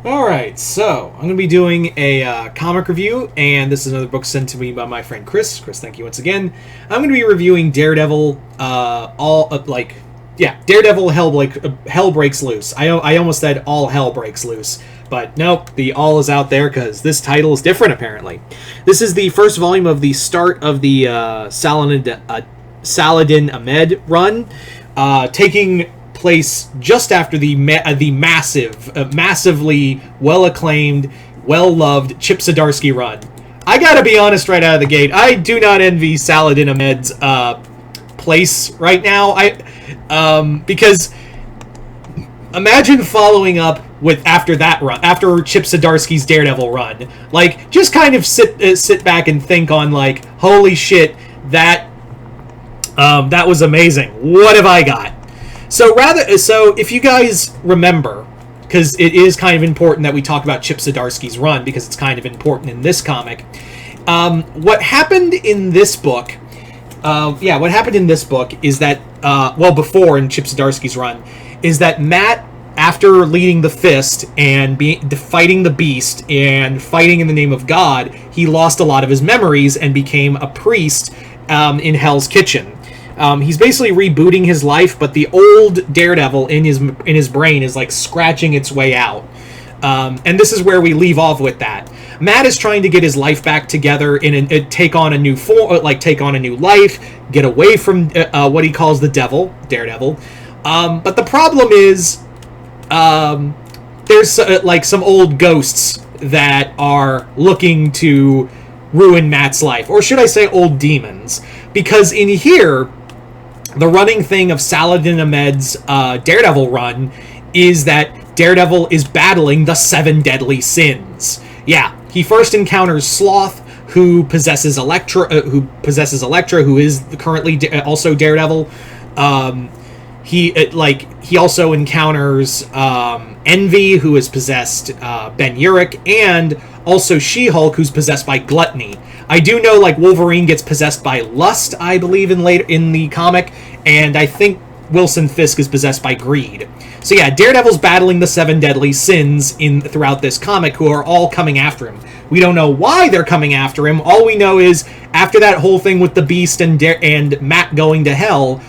Alright, so I'm going to be doing a comic review, and this is another book sent to me by my friend Chris. Chris, thank you once again. I'm going to be reviewing Daredevil, Daredevil Hell Breaks Loose. I almost said All Hell Breaks Loose, but nope, the all is out there because this title is different apparently. This is the first volume of the start of the Saladin Ahmed run, taking place just after the massively well-acclaimed, well-loved Chip Zdarsky run. I gotta be honest right out of the gate, I do not envy Saladin Ahmed's place right now. Because imagine following up with after that run, after Chip Zdarsky's Daredevil run, like just kind of sit back and think on like, holy shit, that was amazing. What have I got? So if you guys remember, because it is kind of important that we talk about Chip Zdarsky's run because it's kind of important in this comic. What happened in this book? What happened in this book is that before in Chip Zdarsky's run, is that Matt, after leading the Fist and fighting the Beast and fighting in the name of God, he lost a lot of his memories and became a priest in Hell's Kitchen. He's basically rebooting his life, but the old Daredevil in his brain is like scratching its way out. And this is where we leave off with that. Matt is trying to get his life back together take on a new life, get away from what he calls the devil, Daredevil. But the problem is, there's some old ghosts that are looking to ruin Matt's life, or should I say, old demons? Because in here, the running thing of Saladin Ahmed's Daredevil run is that Daredevil is battling the 7 deadly sins. Yeah, he first encounters Sloth, who possesses Elektra, who is currently also Daredevil. He also encounters Envy, who has possessed Ben Urich, and also She-Hulk, who's possessed by Gluttony. I do know, Wolverine gets possessed by Lust, I believe, in the comic, and I think Wilson Fisk is possessed by Greed. So yeah, Daredevil's battling the 7 deadly sins throughout this comic, who are all coming after him. We don't know why they're coming after him. All we know is, after that whole thing with the Beast and Matt going to hell,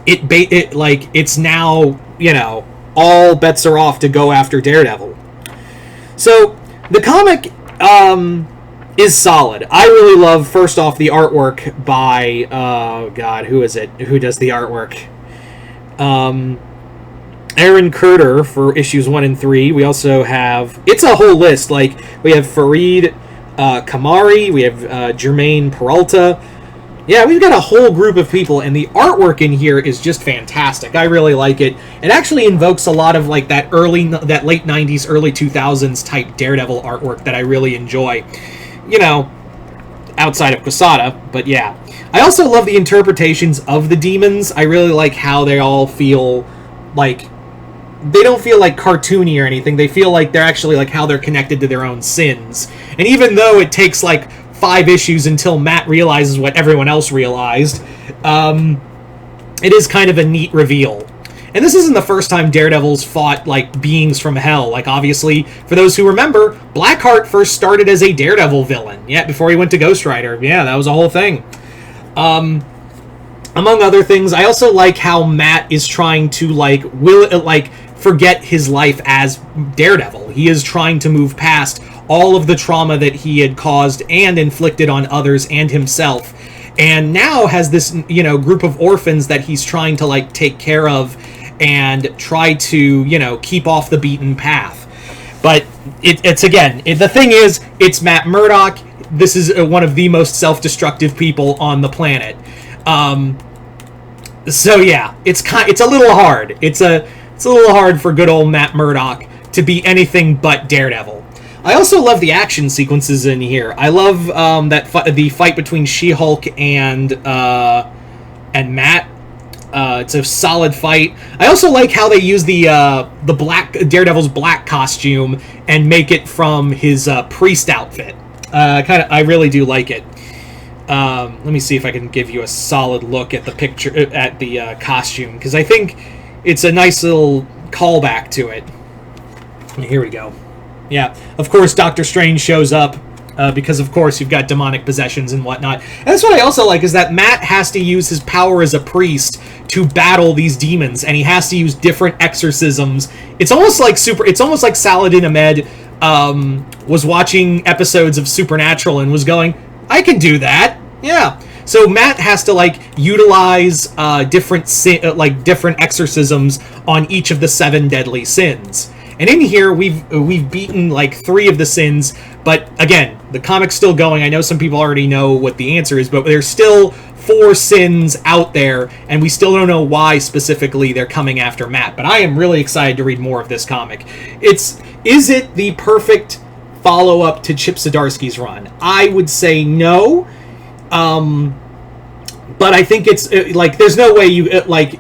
it's now, all bets are off to go after Daredevil. So the comic is solid. I really love, first off, the artwork by who is it? Who does the artwork? Aaron Kurter for issues 1 and 3. We also have, it's a whole list. We have Fareed Kamari, we have Jermaine Peralta. Yeah, we've got a whole group of people, and the artwork in here is just fantastic. I really like it. It actually invokes a lot of that late 90s, early 2000s type Daredevil artwork that I really enjoy. Outside of Quesada, but yeah. I also love the interpretations of the demons. I really like how they all feel they don't feel cartoony or anything. They feel like they're actually how they're connected to their own sins. And even though it takes 5 issues until Matt realizes what everyone else realized, it is kind of a neat reveal. And this isn't the first time Daredevil's fought beings from hell. Obviously, for those who remember, Blackheart first started as a Daredevil villain. Yeah, before he went to Ghost Rider. Yeah, that was a whole thing. Among other things, I also like how Matt is trying to forget his life as Daredevil. He is trying to move past all of the trauma that he had caused and inflicted on others and himself, and now has this group of orphans that he's trying to take care of and try to keep off the beaten path. But the thing is, it's Matt Murdock. This is one of the most self-destructive people on the planet. So yeah, it's a little hard. It's a little hard for good old Matt Murdock to be anything but Daredevil. I also love the action sequences in here. I love the fight between She-Hulk and Matt. It's a solid fight. I also like how they use the black Daredevil's black costume and make it from his priest outfit. I really do like it. Let me see if I can give you a solid look at the picture, at the costume, because I think it's a nice little callback to it. Here we go. Yeah, of course, Doctor Strange shows up because, of course, you've got demonic possessions and whatnot. And that's what I also like, is that Matt has to use his power as a priest to battle these demons, and he has to use different exorcisms. It's almost like Saladin Ahmed was watching episodes of Supernatural and was going, I can do that. Yeah. So Matt has to like utilize different exorcisms on each of the 7 deadly sins. And in here, we've beaten like 3 of the sins, but again, the comic's still going. I know some people already know what the answer is, but there's still 4 sins out there, and we still don't know why specifically they're coming after Matt. But I am really excited to read more of this comic. Is it the perfect follow-up to Chip Zdarsky's run? I would say no. But I think it's like there's no way you again.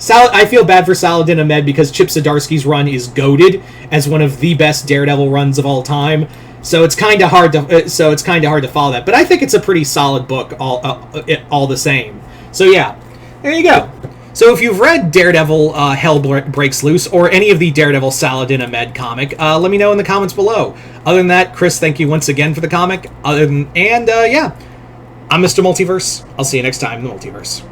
I feel bad for Saladin Ahmed because Chip Zdarsky's run is goated as one of the best Daredevil runs of all time. So it's kind of hard to follow that. But I think it's a pretty solid book all the same. So yeah, there you go. So if you've read Daredevil Hell Breaks Loose or any of the Daredevil Saladin Ahmed comic, let me know in the comments below. Other than that, Chris, thank you once again for the comic. Yeah, I'm Mr. Multiverse. I'll see you next time in the Multiverse.